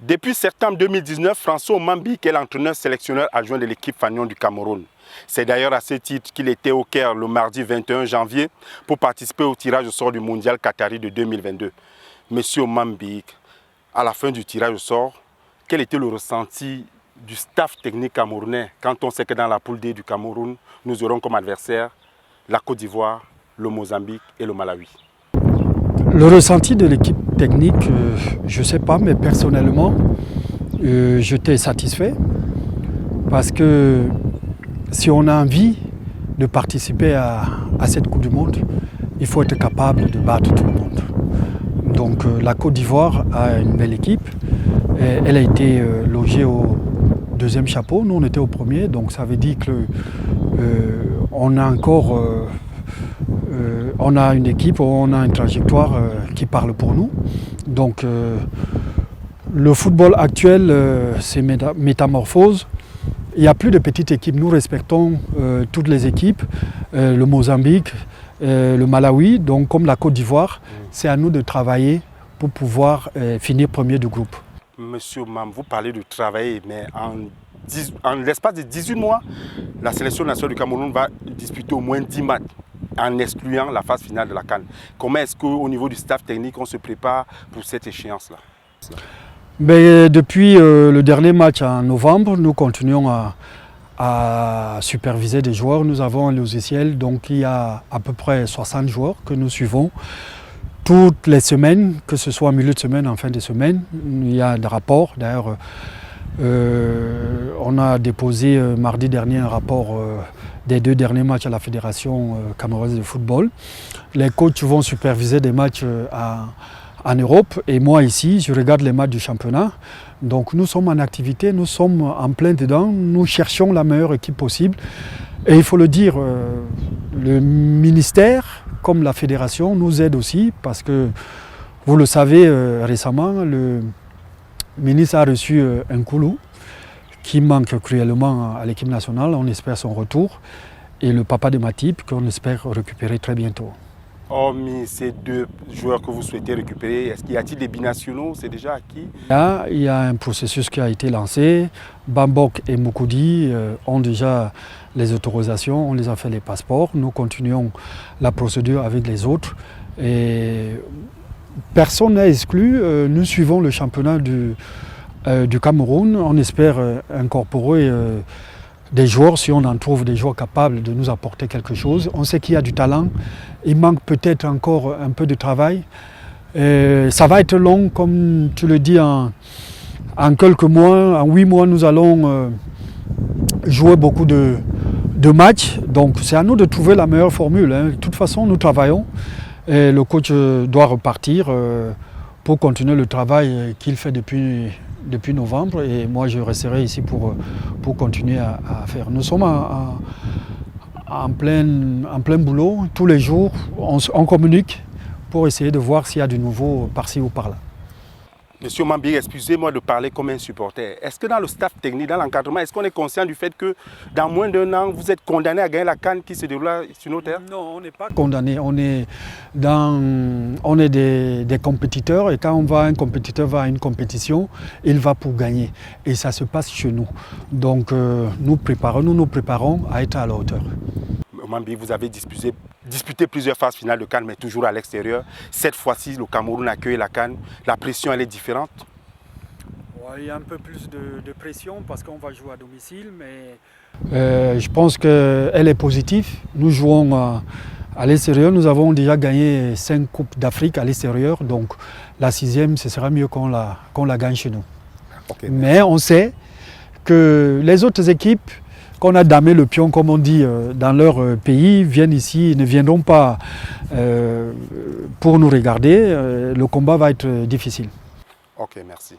Depuis septembre 2019, François Omambik est l'entraîneur sélectionneur adjoint de l'équipe Fanion du Cameroun. C'est d'ailleurs à ce titre qu'il était au Caire le mardi 21 janvier pour participer au tirage au sort du mondial Qatari de 2022. Monsieur Omambik, à la fin du tirage au sort, quel était le ressenti du staff technique camerounais quand on sait que dans la poule D du Cameroun, nous aurons comme adversaires la Côte d'Ivoire, le Mozambique et le Malawi? Le ressenti de l'équipe technique, je ne sais pas, mais personnellement, j'étais satisfait parce que si on a envie de participer à cette Coupe du Monde, il faut être capable de battre tout le monde. Donc la Côte d'Ivoire a une belle équipe. Elle a été logée au deuxième chapeau, nous on était au premier, donc ça veut dire qu'on a encore... on a une équipe, on a une trajectoire qui parle pour nous. Donc le football actuel, c'est métamorphose. Il n'y a plus de petites équipes. Nous respectons toutes les équipes, le Mozambique, le Malawi, donc comme la Côte d'Ivoire. C'est à nous de travailler pour pouvoir finir premier du groupe. Monsieur Mam, vous parlez de travailler, mais en l'espace de 18 mois, la sélection nationale du Cameroun va disputer au moins 10 matchs, en excluant la phase finale de la CAN. Comment est-ce qu'au niveau du staff technique, on se prépare pour cette échéance-là? Depuis le dernier match en novembre, nous continuons à superviser des joueurs. Nous avons un logiciel, donc il y a à peu près 60 joueurs que nous suivons toutes les semaines, que ce soit en milieu de semaine, en fin de semaine. Il y a des rapports. D'ailleurs, on a déposé mardi dernier un rapport des 2 derniers matchs à la Fédération camerounaise de football. Les coachs vont superviser des matchs en Europe et moi ici, je regarde les matchs du championnat. Donc nous sommes en activité, nous sommes en plein dedans, nous cherchons la meilleure équipe possible. Et il faut le dire, le ministère comme la fédération nous aide aussi parce que, vous le savez, récemment, le ministre a reçu un Koulou qui manque cruellement à l'équipe nationale. On espère son retour. Et le papa de Matip qu'on espère récupérer très bientôt. Hormis ces 2 joueurs que vous souhaitez récupérer, est-ce qu'il y a-t-il des binationaux? C'est déjà acquis? Il y a un processus qui a été lancé. Bambok et Moukoudi ont déjà les autorisations, on les a fait les passeports. Nous continuons la procédure avec les autres. Et personne n'est exclu. Nous suivons le championnat du Cameroun. On espère incorporer des joueurs, si on en trouve des joueurs capables de nous apporter quelque chose. On sait qu'il y a du talent. Il manque peut-être encore un peu de travail. Ça va être long, comme tu le dis, en quelques mois. En 8 mois, nous allons jouer beaucoup de matchs. Donc c'est à nous de trouver la meilleure formule. De toute façon, nous travaillons. Et le coach doit repartir pour continuer le travail qu'il fait depuis novembre. Et moi, je resterai ici pour continuer à faire. Nous sommes en plein boulot. Tous les jours, on communique pour essayer de voir s'il y a du nouveau par-ci ou par-là. Monsieur Omambik, excusez-moi de parler comme un supporter. Est-ce que dans le staff technique, dans l'encadrement, est-ce qu'on est conscient du fait que dans moins d'1 an, vous êtes condamné à gagner la CAN qui se déroule sur nos terres? Non, on n'est pas condamné. On est des compétiteurs et quand un compétiteur va à une compétition, il va pour gagner. Et ça se passe chez nous. Donc nous nous préparons à être à la hauteur. Omambik, vous avez disputé plusieurs phases finales de CAN, mais toujours à l'extérieur. Cette fois-ci, le Cameroun accueille la CAN. La pression, elle est différente? Il y a un peu plus de pression parce qu'on va jouer à domicile, mais je pense qu'elle est positive. Nous jouons à l'extérieur. Nous avons déjà gagné 5 Coupes d'Afrique à l'extérieur. Donc la 6e, ce sera mieux qu'on la gagne chez nous. Okay, mais on sait que les autres équipes qu'on a damé le pion, comme on dit, dans leur pays, viennent ici, ne viendront pas pour nous regarder. Le combat va être difficile. Ok, merci.